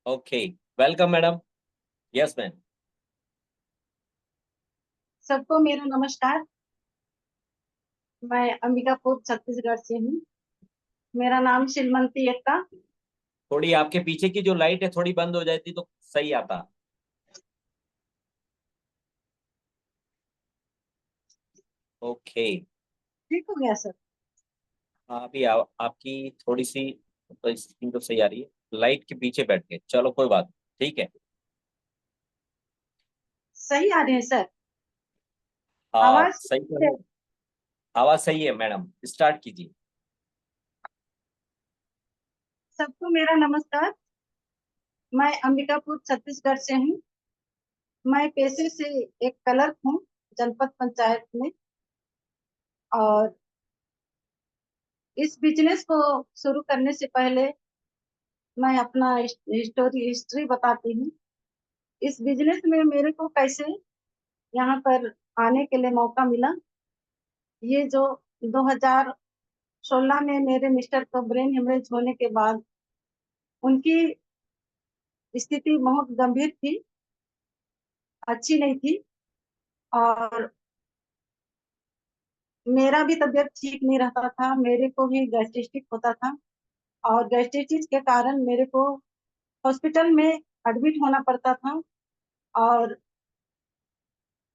Okay. Welcome madam. Yes ma'am. सबको मेरा नमस्कार। मैं अंबिकापुर छत्तीसगढ़ से हूँ। मेरा नाम शिलमंती एक्का। थोड़ी आपके पीछे की जो लाइट है थोड़ी बंद हो जाती तो सही आता। ओके। ठीक हो गया सर? अभी आपकी थोड़ी सी तो स्क्रीन तो सही आ रही है। लाइट के पीछे बैठ के चलो कोई बात नहीं, ठीक है। सही आ रहे हैं सर? हाँ आवाज? सही है। आवाज सही है मैडम, स्टार्ट कीजिए। सबको मेरा नमस्कार। मैं अंबिकापुर छत्तीसगढ़ से हूँ। मैं पेशे से एक क्लर्क हूँ जनपद पंचायत में। और इस बिजनेस को शुरू करने से पहले मैं अपना हिस्ट्री बताती हूँ। इस बिजनेस में मेरे को कैसे यहाँ पर आने के लिए मौका मिला। ये जो 2016 में मेरे मिस्टर को ब्रेन हेमरेज होने के बाद उनकी स्थिति बहुत गंभीर थी, अच्छी नहीं थी। और मेरा भी तबीयत ठीक नहीं रहता था, मेरे को भी गैस्ट्रिक होता था। और गैस्ट्रिटिस के कारण मेरे को हॉस्पिटल में एडमिट होना पड़ता था। और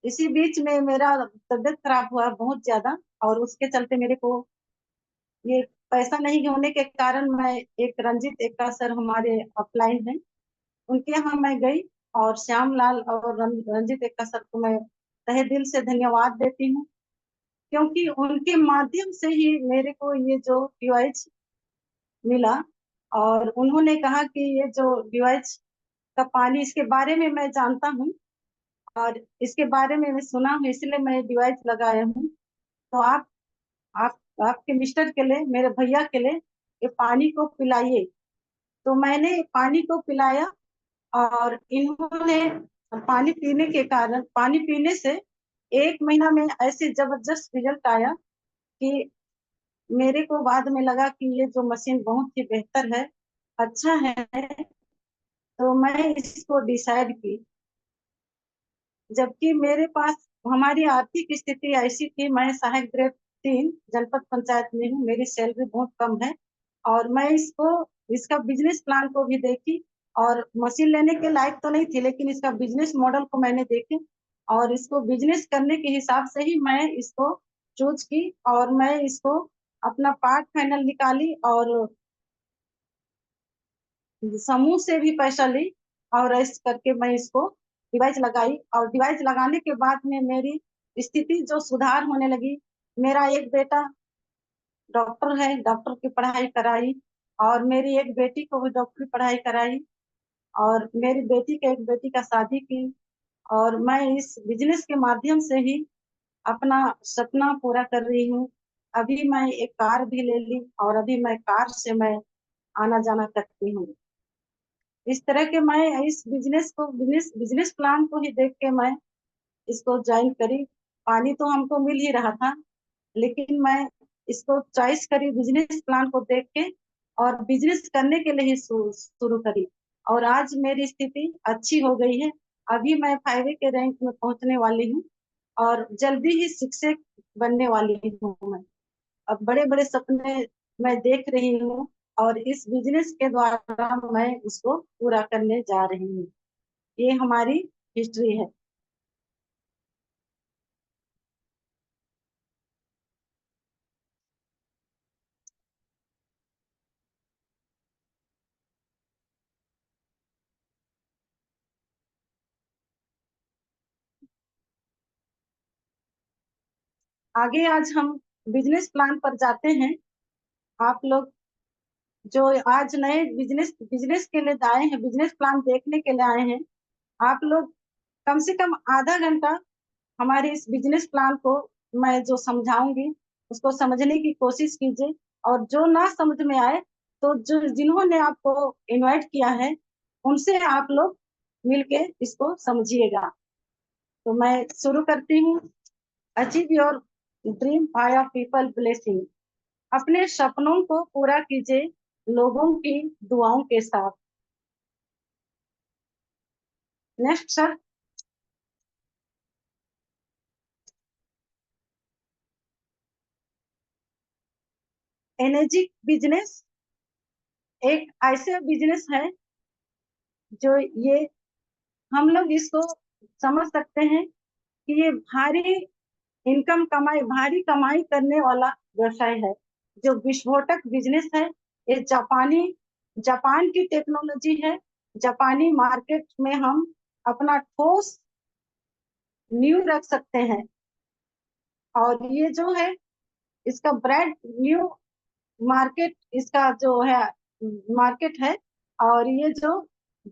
इसी बीच में मेरा तबीयत खराब हुआ बहुत ज्यादा। और उसके चलते मेरे को ये पैसा नहीं होने के कारण मैं एक रंजित एक्का सर हमारे अपलाइन हैं, उनके यहाँ मैं गई। और श्यामलाल और रंजित एक्का सर को मैं तहे दिल से धन्यवाद देती हूँ, क्योंकि उनके माध्यम से ही मेरे को ये जो डिवाइस मिला। और उन्होंने कहा कि ये जो डिवाइस का पानी, इसके बारे में मैं जानता हूँ और इसके बारे में मैं सुना हूँ, इसलिए मैं डिवाइस लगाया हूँ। तो आप आपके मिस्टर के लिए, मेरे भैया के लिए ये पानी को पिलाइए। तो मैंने पानी को पिलाया। और इन्होंने पानी पीने के कारण, पानी पीने से 1 महीना में ऐसे जबरदस्त रिजल्ट आया कि मेरे को बाद में लगा कि ये जो मशीन बहुत ही बेहतर है, अच्छा है। तो मैं इसको डिसाइड की। जबकि मेरे पास, हमारी आर्थिक स्थिति ऐसी थी, मैं सहायक ग्रेड 3 जनपद पंचायत में हूँ, मेरी सैलरी बहुत कम है। और मैं इसको, इसका बिजनेस प्लान को भी देखी। और मशीन लेने के लायक तो नहीं थी, लेकिन इसका बिजनेस मॉडल को मैंने देखे। और इसको बिजनेस करने के हिसाब से ही मैं इसको चूज की। और मैं इसको अपना पार्ट फाइनल निकाली और समूह से भी पैसा ली। और ऐसे करके मैं इसको डिवाइस लगाई। और डिवाइस लगाने के बाद में मेरी स्थिति जो सुधार होने लगी। मेरा एक बेटा डॉक्टर है, डॉक्टर की पढ़ाई कराई। और मेरी एक बेटी को भी डॉक्टरी पढ़ाई कराई। और मेरी बेटी के एक बेटी का शादी की। और मैं इस बिजनेस के माध्यम से ही अपना सपना पूरा कर रही हूँ। अभी मैं एक कार भी ले ली और अभी मैं कार से मैं आना जाना करती हूँ। इस तरह के मैं इस बिजनेस को, बिजनेस प्लान को ही देख के मैं इसको ज्वाइन करी। पानी तो हमको मिल ही रहा था, लेकिन मैं इसको चॉइस करी बिजनेस प्लान को देख के। और बिजनेस करने के लिए ही शुरू करी। और आज मेरी स्थिति अच्छी हो गई है। अभी मैं 5A के रैंक में पहुंचने वाली हूँ और जल्दी ही शिक्षक बनने वाली हूँ मैं। अब बड़े बड़े सपने मैं देख रही हूँ और इस बिजनेस के द्वारा मैं उसको पूरा करने जा रही हूँ। ये हमारी हिस्ट्री है। आगे आज हम बिजनेस प्लान पर जाते हैं। आप लोग जो आज नए बिजनेस बिजनेस के लिए आए हैं, बिजनेस प्लान देखने के लिए आए हैं, आप लोग कम से कम आधा घंटा हमारे इस बिजनेस प्लान को मैं जो समझाऊंगी उसको समझने की कोशिश कीजिए। और जो ना समझ में आए तो जो जिन्होंने आपको इनवाइट किया है उनसे आप लोग मिलके इसको समझिएगा। तो मैं शुरू करती हूँ। Achieve your dream by of people blessing. अपने सपनों को पूरा कीजिए लोगों की दुआओं के साथ। Next sir. एनर्जी बिजनेस एक ऐसे बिजनेस है जो ये हम लोग इसको समझ सकते हैं कि ये भारी कमाई करने वाला व्यवसाय है, जो विस्फोटक बिजनेस है। ये जापान की टेक्नोलॉजी है। जापानी मार्केट में हम अपना ठोस नींव रख सकते हैं। और ये जो है इसका ब्रांड न्यू मार्केट, इसका जो है मार्केट है। और ये जो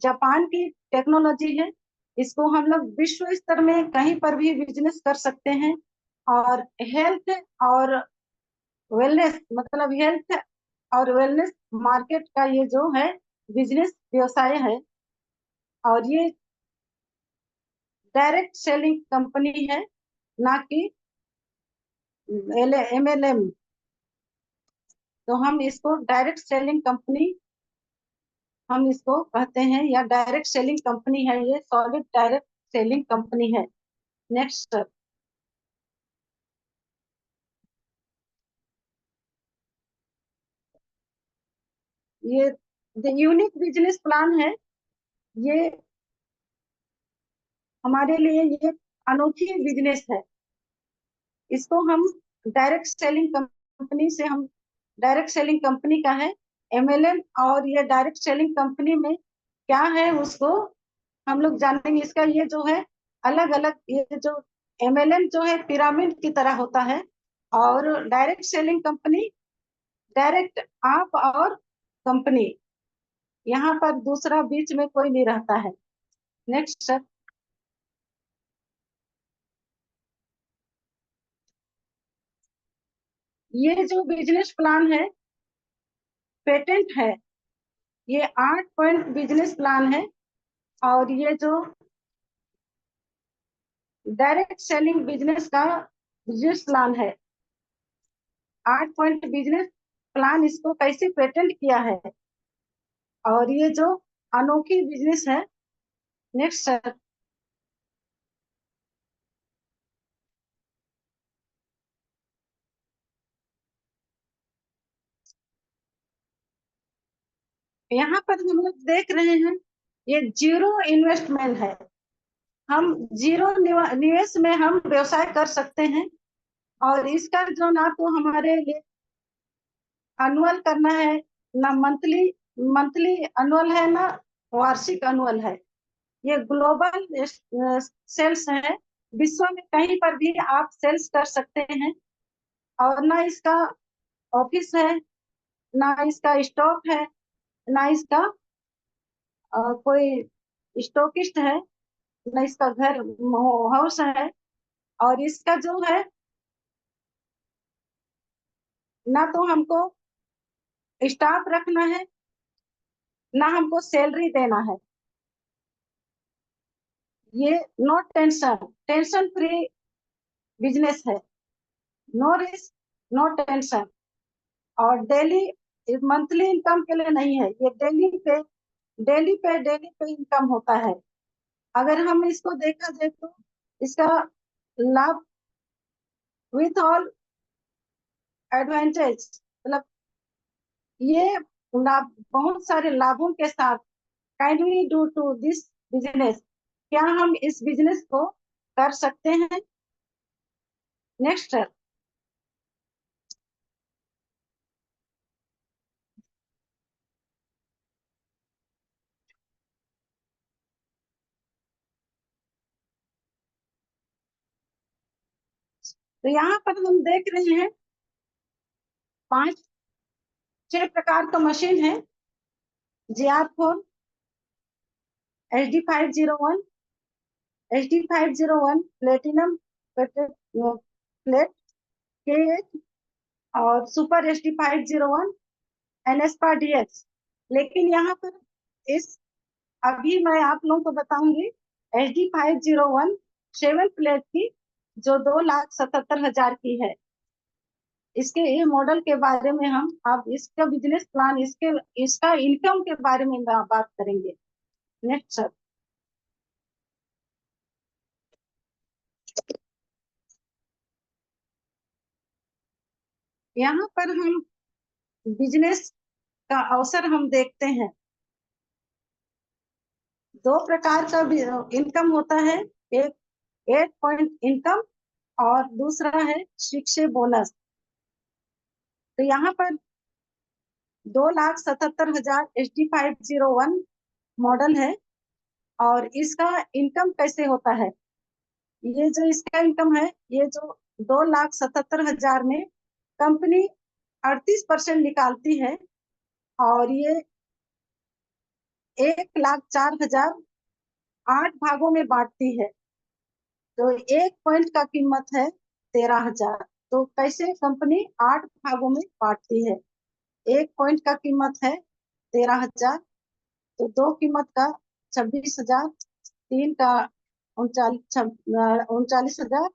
जापान की टेक्नोलॉजी है, इसको हम लोग विश्व स्तर में कहीं पर भी बिजनेस कर सकते हैं। और हेल्थ और वेलनेस, मतलब हेल्थ और वेलनेस मार्केट का ये जो है बिजनेस व्यवसाय है। और ये डायरेक्ट सेलिंग कंपनी है, ना कि MLM। तो हम इसको डायरेक्ट सेलिंग कंपनी हम इसको कहते हैं, या डायरेक्ट सेलिंग कंपनी है। ये सॉलिड डायरेक्ट सेलिंग कंपनी है। Next sir. ये यूनिक बिजनेस प्लान है। ये हमारे लिए ये अनोखी बिजनेस है। इसको हम डायरेक्ट सेलिंग कंपनी से हम डायरेक्ट सेलिंग कंपनी का है MLM। और ये डायरेक्ट सेलिंग कंपनी में क्या है उसको हम लोग जानेंगे। इसका ये जो है अलग अलग, ये जो MLM जो है पिरामिड की तरह होता है। और डायरेक्ट सेलिंग कंपनी डायरेक्ट आप और कंपनी, यहाँ पर दूसरा बीच में कोई नहीं रहता है। Next sir. ये जो बिजनेस प्लान है पेटेंट है। ये 8 पॉइंट बिजनेस प्लान है। और ये जो डायरेक्ट सेलिंग बिजनेस का बिजनेस प्लान है, 8 पॉइंट बिजनेस प्लान, इसको कैसे पेटेंट किया है। और ये जो अनोखी बिजनेस है। Next sir. यहाँ पर हम लोग देख रहे हैं ये जीरो इन्वेस्टमेंट है। हम जीरो निवेश में हम व्यवसाय कर सकते हैं। और इसका जो ना तो हमारे लिए अनुअल करना है, ना मंथली मंथली अनुअल है, ना वार्षिक अनुअल है। ये ग्लोबल सेल्स है। विश्व में कहीं पर भी आप सेल्स कर सकते हैं। और ना इसका ऑफिस है, ना इसका स्टॉक है, ना इसका कोई स्टॉकिस्ट है, ना इसका घर हाउस है। और इसका जो है ना तो हमको स्टाफ रखना है, ना हमको सैलरी देना है। ये no tension, tension free business है। No risk, no tension. और डेली मंथली इनकम के लिए नहीं है, ये डेली पे इनकम होता है। अगर हम इसको देखा जाए तो इसका लाभ विथ ऑल एडवांटेज, मतलब ये लाभ बहुत सारे लाभों के साथ, can we do to this business, क्या हम इस बिजनेस को कर सकते हैं। Next sir. तो यहाँ पर हम देख रहे हैं 5 6 प्रकार का मशीन है। GR4, HD 501, HD 501 platinum plate K8, और सुपर HD 501, एनएसपा DX। लेकिन यहाँ पर इस अभी मैं आप लोगों को बताऊंगी HD 501 7 प्लेट की, जो 2,77,000 की है। इसके ये मॉडल के बारे में हम अब इसका बिजनेस प्लान, इसका इनकम के बारे में बात करेंगे। Next sir. यहाँ पर हम बिजनेस का अवसर हम देखते हैं। दो प्रकार का इनकम होता है। एक 8 पॉइंट इनकम और दूसरा है शिक्षे बोनस। तो यहाँ पर 2,77,000 HD501 मॉडल है। और इसका इनकम कैसे होता है, ये जो इसका इनकम है, ये जो 2,77,000 में कंपनी 38% निकालती है और ये 1,04,000 8 भागों में बांटती है। तो एक पॉइंट का कीमत है 13,000। तो कैसे कंपनी 8 भागों में बांटती है? एक पॉइंट का कीमत है 13,000, तो दो कीमत का 26,000, तीन का 39,000,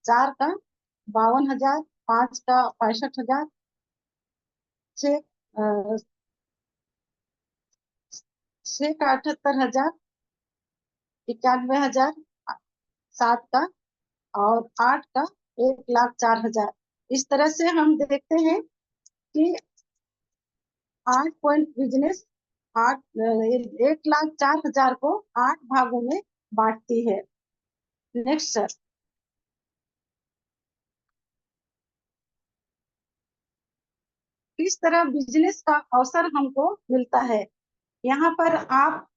चार का 52,000, पांच का 65,000, छह छह का 78,000, 91,000, सात का और आठ का 1,04,000। इस तरह से हम देखते हैं कि 8 पॉइंट बिजनेस 1,04,000 को 8 भागों में बांटती है। Next sir. किस तरह बिजनेस का अवसर हमको मिलता है? यहाँ पर आप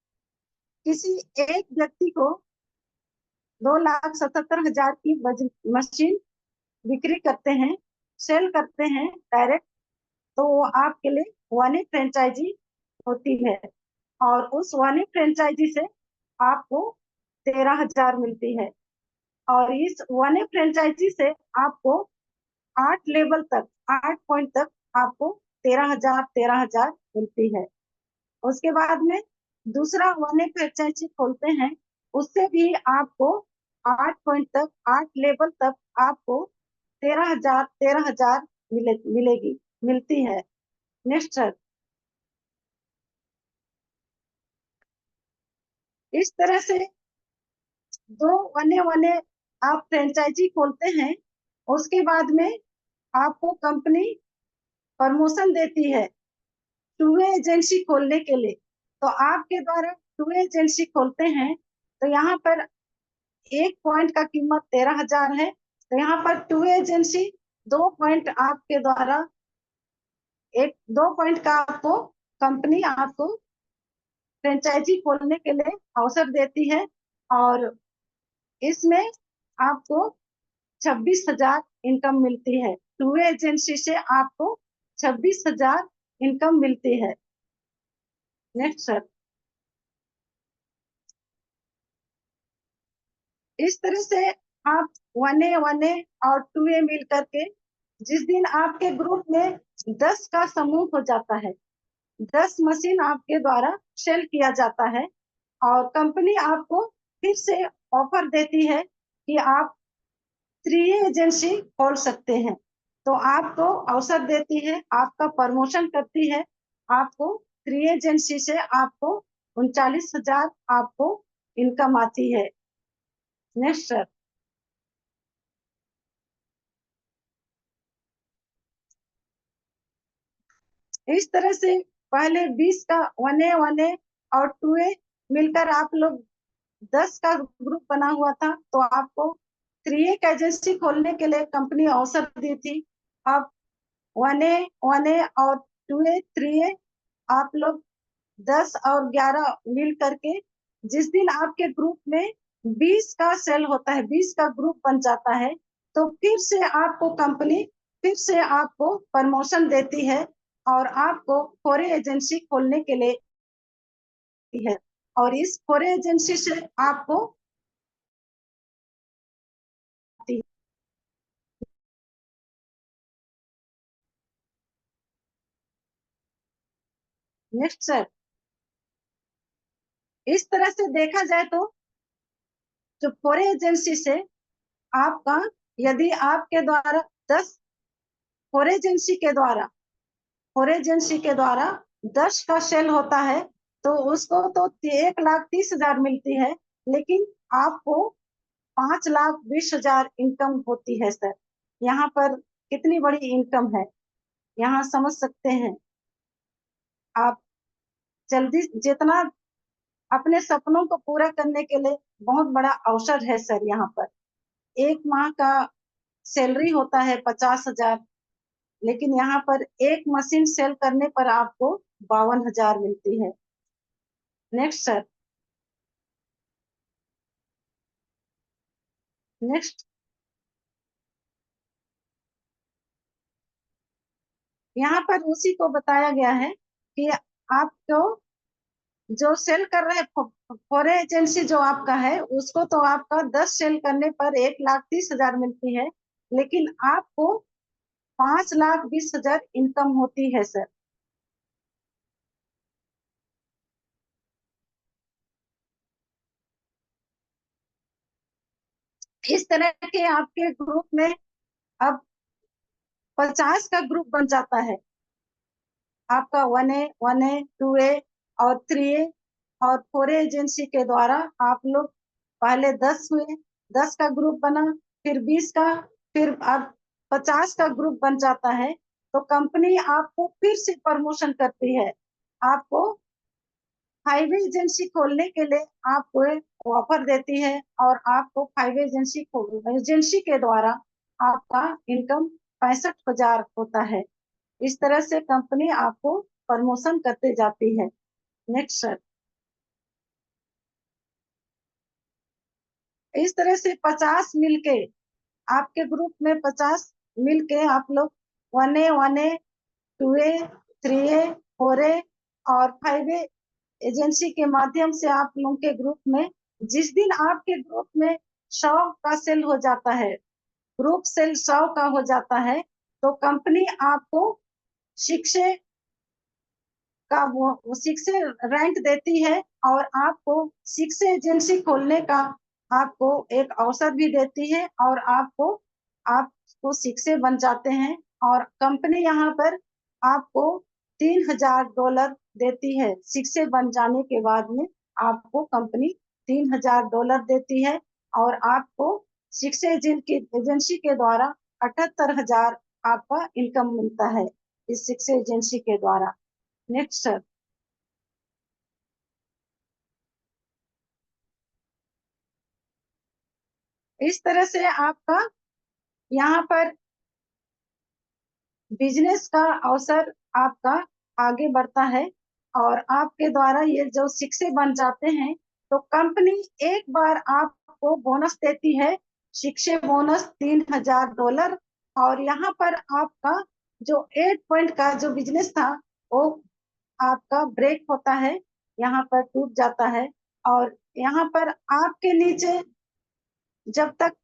किसी एक व्यक्ति को 2,77,000 की मशीन बिक्री करते हैं, सेल करते हैं डायरेक्ट, तो वो आपके लिए वन फ्रेंचाइजी होती है। और उस वन फ्रेंचाइजी से आपको 13,000 मिलती है। और इस वन फ्रेंचाइजी से आपको 8 लेवल तक, 8 पॉइंट तक आपको 13,000 13,000 मिलती है। उसके बाद में दूसरा वन फ्रेंचाइजी खोलते हैं, उससे भी आपको 8 पॉइंट तक, 8 लेवल तक आपको 13,000 13,000 मिलेगी, मिलती है। Next sir. इस तरह से दो वने वने आप फ्रेंचाइजी खोलते हैं, उसके बाद में आपको कंपनी प्रमोशन देती है टू एजेंसी खोलने के लिए। तो आपके द्वारा टू एजेंसी खोलते हैं, तो यहाँ पर एक पॉइंट का कीमत 13,000 है। तो यहाँ पर टू एजेंसी 2 पॉइंट आपके द्वारा, एक 2 पॉइंट का आपको कंपनी आपको फ्रेंचाइजी खोलने के लिए अवसर देती है। और इसमें आपको 26,000 इनकम मिलती है। टू एजेंसी से आपको 26,000 इनकम मिलती है। Next sir. इस तरह से आप वन ए और टू ए मिल करके, जिस दिन आपके ग्रुप में 10 का समूह हो जाता है, 10 मशीन आपके द्वारा सेल किया जाता है और कंपनी आपको फिर से ऑफर देती है कि आप 3 एजेंसी खोल सकते हैं। तो आपको अवसर देती है, आपका प्रमोशन करती है, आपको 3 एजेंसी से आपको 39,000 आपको इनकम आती है। Next sir. इस तरह से पहले 20 का वन ए और टू ए मिलकर आप लोग 10 का ग्रुप बना हुआ था, तो आपको 3 एजेंसी खोलने के लिए कंपनी अवसर दी थी। अब वन ए और टू ए, थ्री ए, आप लोग 10 और 11 मिल करके, जिस दिन आपके ग्रुप में 20 का सेल होता है, 20 का ग्रुप बन जाता है, तो फिर से आपको कंपनी फिर से आपको प्रमोशन देती है और आपको फोरे एजेंसी खोलने के लिए है। और इस फोरे एजेंसी से आपको नेक्स्ट सर। इस तरह से देखा जाए तो जो फोरे एजेंसी से आपका, यदि आपके द्वारा 10 फोरे एजेंसी के द्वारा, और एजेंसी के द्वारा 10 का सेल होता है, तो उसको तो 1,30,000 मिलती है, लेकिन आपको 5,20,000 इनकम होती है सर। यहाँ पर कितनी बड़ी इनकम है। यहाँ समझ सकते हैं। आप जल्दी जितना अपने सपनों को पूरा करने के लिए बहुत बड़ा अवसर है सर। यहाँ पर एक माह का सैलरी होता है 50,000, लेकिन यहाँ पर एक मशीन सेल करने पर आपको 52,000 मिलती है। Next sir. नेक्स्ट, यहाँ पर उसी को बताया गया है कि आपको जो सेल कर रहे फॉरेन एजेंसी जो आपका है, उसको तो आपका 10 सेल करने पर 1,30,000 मिलती है, लेकिन आपको 5,20,000 इनकम होती है सर। इस तरह के आपके ग्रुप में अब 50 का ग्रुप बन जाता है। आपका 1A, 1A, 2A और 3A और 4A एजेंसी के द्वारा आप लोग पहले 10 हुए, 10 का ग्रुप बना, फिर 20 का, फिर अब 50 का ग्रुप बन जाता है। तो कंपनी आपको फिर से प्रमोशन करती है। आपको हाईवे एजेंसी खोलने के लिए आपको एक ऑफर देती है, और आपको हाईवे एजेंसी के द्वारा आपका इनकम 65,000 होता है। इस तरह से कंपनी आपको प्रमोशन करते जाती है। Next sir. इस तरह से 50 मिलके, आपके ग्रुप में 50 मिलके आप लोग 1A, 1A, 2A, 3A, 4A और 5A एजेंसी के माध्यम से आप लोगों के ग्रुप में, जिस दिन आपके ग्रुप में 100 का सेल हो जाता है, ग्रुप सेल 100 का हो जाता है, तो कंपनी आपको शिक्षे का वो शिक्षे रैंक देती है, और आपको शिक्षे एजेंसी खोलने का आपको एक अवसर भी देती है, और आपको शिक्षे बन जाते हैं। और कंपनी यहाँ पर आपको $3,000 देती है। शिक्षे बन जाने के बाद में आपको कंपनी $3,000 देती है, और आपको शिक्षे एजेंसी के द्वारा 78,000 आपका इनकम मिलता है, इस शिक्षे एजेंसी के द्वारा। Next sir. इस तरह से आपका यहाँ पर बिजनेस का अवसर आपका आगे बढ़ता है, और आपके द्वारा ये जो शिक्षक बन जाते हैं, तो कंपनी एक बार आपको बोनस देती है, शिक्षक बोनस $3,000। और यहाँ पर आपका जो 8 पॉइंट का जो बिजनेस था, वो आपका ब्रेक होता है, यहाँ पर टूट जाता है। और यहाँ पर आपके नीचे जब तक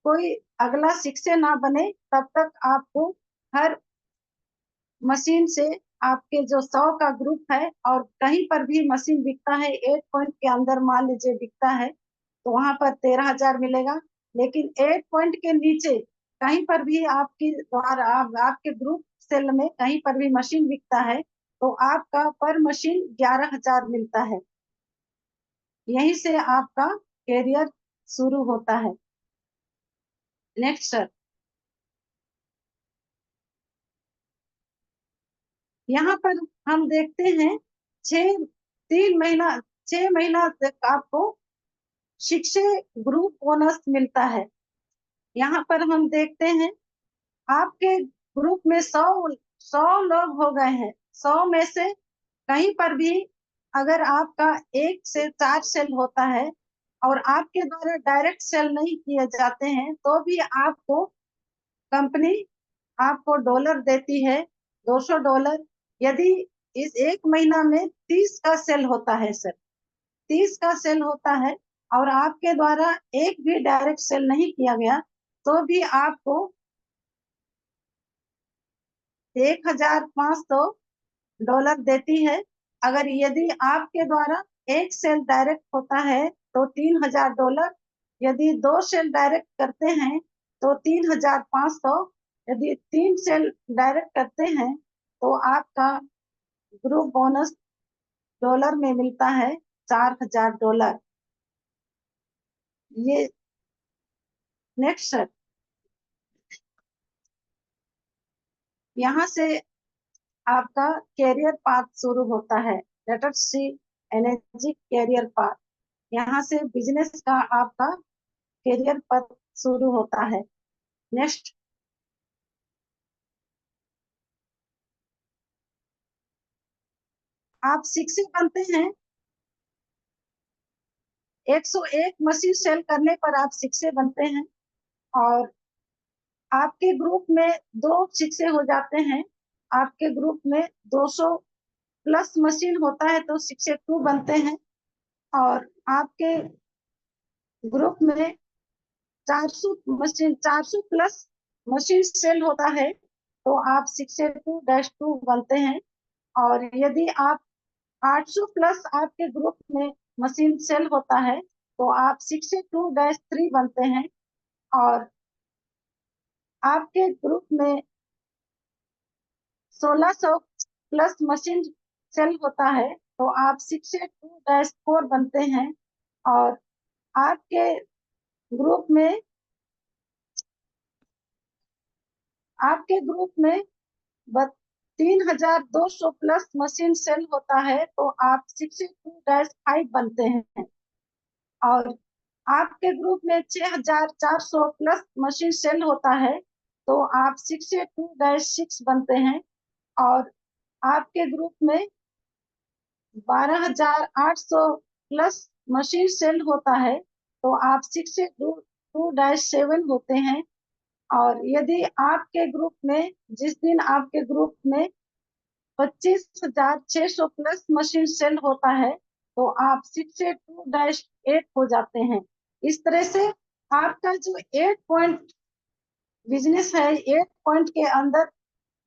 कोई अगला शिक्षक ना बने, तब तक आपको हर मशीन से आपके जो 100 का ग्रुप है, और कहीं पर भी मशीन बिकता है 8 पॉइंट के अंदर, मान लीजिए बिकता है, तो वहां पर 13,000 मिलेगा। लेकिन 8 पॉइंट के नीचे कहीं पर भी आपकी द्वारा आपके ग्रुप सेल में कहीं पर भी मशीन बिकता है, तो आपका पर मशीन 11,000 मिलता है। यहीं से आपका कैरियर शुरू होता है। Next sir. यहाँ पर हम देखते हैं, छह 3 महीना 6 महीना तक आपको शिक्षक ग्रुप बोनस मिलता है। यहाँ पर हम देखते हैं, आपके ग्रुप में 100 लोग हो गए हैं। 100 में से कहीं पर भी अगर आपका 1 से 4 सेल होता है, और आपके द्वारा डायरेक्ट सेल नहीं किए जाते हैं, तो भी आपको कंपनी आपको डॉलर देती है, $200। यदि इस एक महीना में 30 का सेल होता है सर, 30 का सेल होता है, और आपके द्वारा एक भी डायरेक्ट सेल नहीं किया गया, तो भी आपको $1,500 देती है। अगर यदि आपके द्वारा एक सेल डायरेक्ट होता है, तो $3,000। यदि 2 सेल डायरेक्ट करते हैं, तो 3,500। यदि 3 सेल डायरेक्ट करते हैं, तो आपका ग्रुप बोनस डॉलर में मिलता है $4,000। ये नेक्स्ट सर। यहाँ से आपका कैरियर पाथ शुरू होता है। लेट अस सी एनर्जी कैरियर पाथ। यहाँ से बिजनेस का आपका कैरियर पथ शुरू होता है। नेक्स्ट, आप शिक्षक बनते हैं। 101 मशीन सेल करने पर आप शिक्षक बनते हैं, और आपके ग्रुप में दो शिक्षक हो जाते हैं। आपके ग्रुप में 200 प्लस मशीन होता है तो शिक्षक 2 बनते हैं, और आपके ग्रुप में 400 प्लस मशीन सेल होता है तो आप 62-2 बनते हैं। और यदि आप 800 प्लस आपके ग्रुप में मशीन सेल होता है तो आप 62-3 बनते हैं। और आपके ग्रुप में 1600 प्लस मशीन सेल होता है तो आप 62-4 बनते हैं। और आपके ग्रुप में आपके ग्रुप में 3200 प्लस मशीन सेल होता है तो आप 62-5 बनते हैं। और आपके ग्रुप में 6400 प्लस मशीन सेल होता है तो आप 62-6 बनते हैं। और आपके ग्रुप में 12800 प्लस मशीन सेल होता है तो आप 62-7 होते हैं। और यदि आपके ग्रुप में जिस दिन आपके ग्रुप में 25,600 प्लस मशीन सेल होता है तो आप 62-8 हो जाते हैं। इस तरह से आपका जो 8 पॉइंट बिजनेस है, 8 पॉइंट के अंदर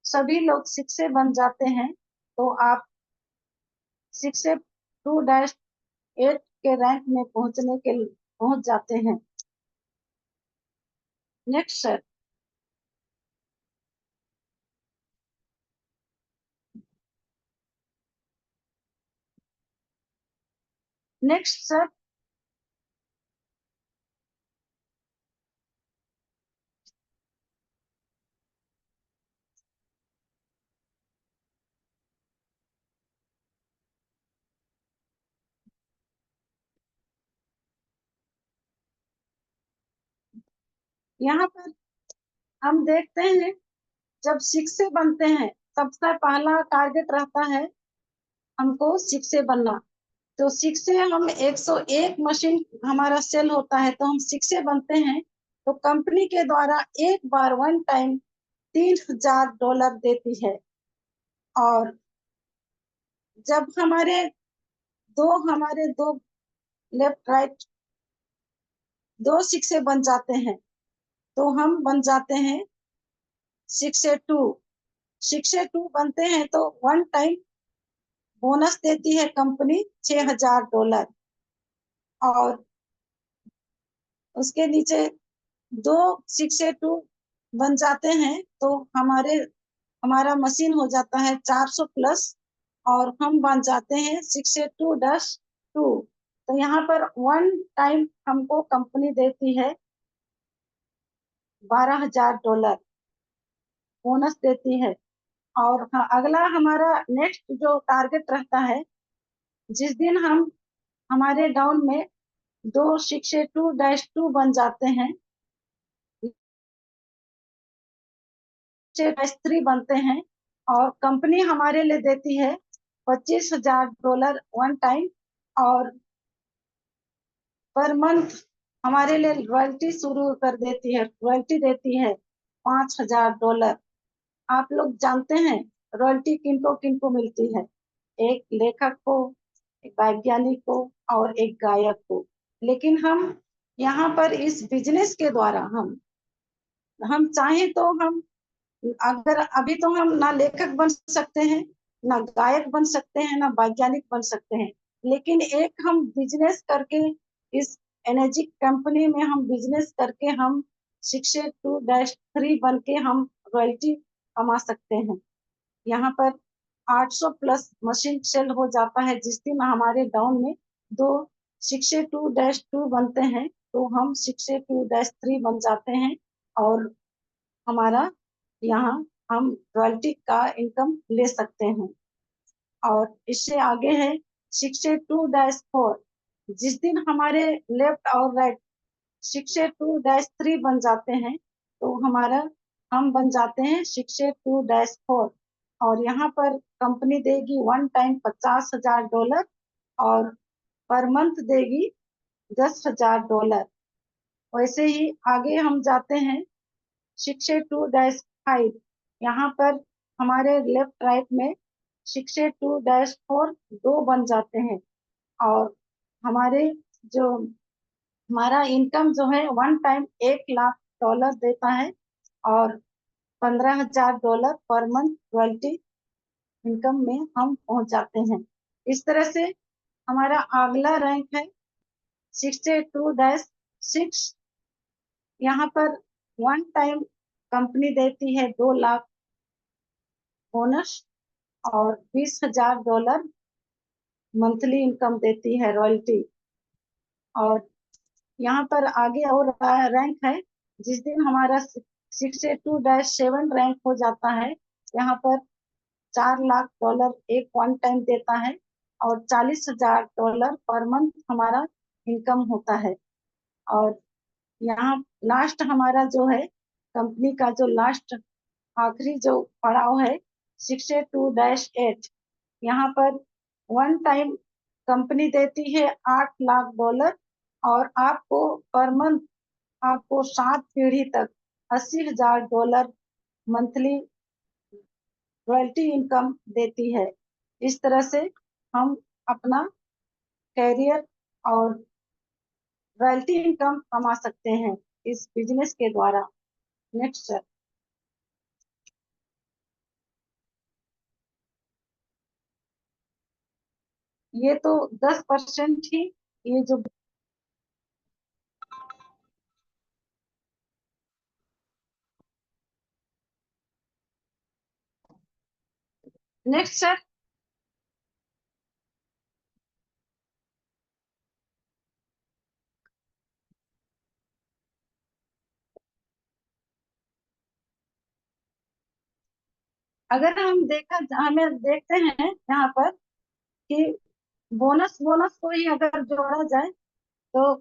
सभी लोग शिक्षक बन जाते हैं तो आप 62-8 के रैंक में पहुंच जाते हैं। Next sir. नेक्स्ट सर, यहाँ पर हम देखते हैं जब शिक्षक बनते हैं सबसे पहला टारगेट रहता है हमको शिक्षक बनना। तो शिक्षक हम 101 मशीन हमारा सेल होता है तो हम शिक्षक बनते हैं तो कंपनी के द्वारा एक बार वन टाइम $3000 देती है। और जब हमारे दो लेफ्ट राइट दो शिक्षक बन जाते हैं तो हम बन जाते हैं शिक्षक 2 बनते हैं तो वन टाइम बोनस देती है कंपनी $6000। और उसके नीचे दो 6 से 2 बन जाते हैं तो हमारा मशीन हो जाता है 400 प्लस, और हम बन जाते हैं 6 से 2-2। तो यहाँ पर वन टाइम हमको कंपनी देती है $12000 बोनस देती है। और हाँ, अगला हमारा नेक्स्ट जो टारगेट रहता है जिस दिन हमारे डाउन में दो 6 से 2-2 बन जाते हैं, 6-3 बनते हैं, और कंपनी हमारे लिए देती है $25000 वन टाइम। और पर मंथ हमारे लिए रॉयल्टी शुरू कर देती है, रॉयल्टी देती है $5000। आप लोग जानते हैं रॉयल्टी किनको किनको मिलती है? एक लेखक को, एक वैज्ञानिक को, और एक गायक को। लेकिन हम यहाँ पर इस बिजनेस के द्वारा हम चाहें तो हम, अगर अभी तो हम ना लेखक बन सकते हैं, ना गायक बन सकते हैं, ना वैज्ञानिक बन सकते हैं। लेकिन एक हम बिजनेस करके इस एनर्जी कंपनी में हम बिजनेस करके हम 6 से 2-3 बन के हम रॉयल्टी कमा सकते हैं। यहाँ पर 800 प्लस मशीन सेल हो जाता है जिस दिन हमारे डाउन में दो 6 से 2-2 बनते हैं तो हम 6 से 2-3 बन जाते हैं। और हमारा यहाँ हम रॉयल्टी का इनकम ले सकते हैं। और इससे आगे है 62-4। जिस दिन हमारे लेफ्ट और राइट 62-3 बन जाते हैं तो हम बन जाते हैं 62-4। और यहाँ पर कंपनी देगी वन टाइम $50,000 और पर मंथ देगी $10,000। वैसे ही आगे हम जाते हैं 62-5। यहाँ पर हमारे लेफ्ट राइट में 62-4 दो बन जाते हैं। और हमारे जो हमारा इनकम जो है वन टाइम $1,00,000 देता है और $15,000 पर मंथ रॉयल्टी इनकम में हम पहुंच जाते हैं। इस तरह से हमारा अगला रैंक है 62-6। यहाँ पर वन टाइम कंपनी देती है 2 लाख बोनस और $20,000 मंथली इनकम देती है रॉयल्टी। और यहाँ पर आगे और रैंक है जिस दिन हमारा 62-7 रैंक हो जाता है। यहाँ पर $4 लाख एक वन टाइम देता है और $40,000 पर मंथ हमारा इनकम होता है। और यहाँ लास्ट हमारा जो है कंपनी का जो लास्ट आखिरी जो पड़ाव है 62-8। यहाँ पर वन टाइम कंपनी देती है $8 लाख और आपको पर मंथ आपको 7 पीढ़ी तक $80,000 मंथली रॉयल्टी इनकम देती है। इस तरह से हम अपना कैरियर और रॉयल्टी इनकम कमा सकते हैं इस बिजनेस के द्वारा। Next sir. ये तो 10% ही ये जो। Next sir. अगर हमें देखते हैं यहाँ पर कि बोनस बोनस को ही अगर जोड़ा जाए तो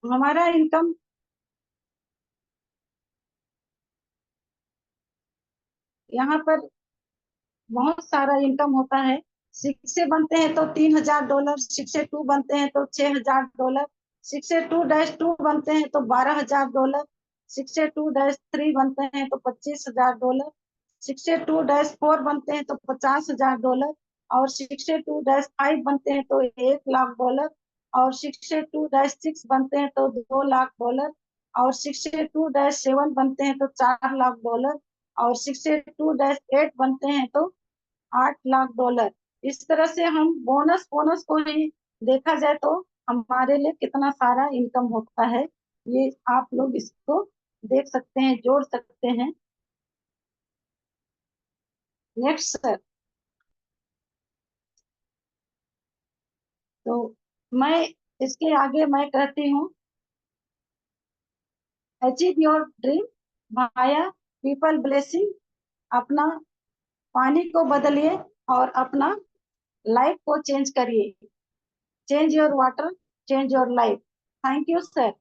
हमारा इनकम यहाँ पर बहुत सारा इनकम होता है। सिक्स से बनते हैं तो $3,000, 6 से 2 बनते हैं तो $6,000, 6 से 2-2 बनते हैं तो $12,000, 6 से 2-3 बनते हैं तो $25,000, 6 से 2-4 बनते हैं तो $50,000 और 6 से 2-5 बनते हैं तो $1 लाख और 6 से 2-6 बनते हैं तो $2 लाख और 6 से 2-7 बनते हैं तो $4 लाख और 6 से 2-8 बनते हैं तो $8 लाख। इस तरह से हम बोनस बोनस को ही देखा जाए तो हमारे लिए कितना सारा इनकम होता है ये आप लोग इसको देख सकते हैं, जोड़ सकते हैं। Next sir. तो मैं इसके आगे मैं कहती हूँ achieve your dream Bhaya people blessing. अपना पानी को बदलिए और अपना लाइफ को चेंज करिए। Change your water, change your life. Thank you sir.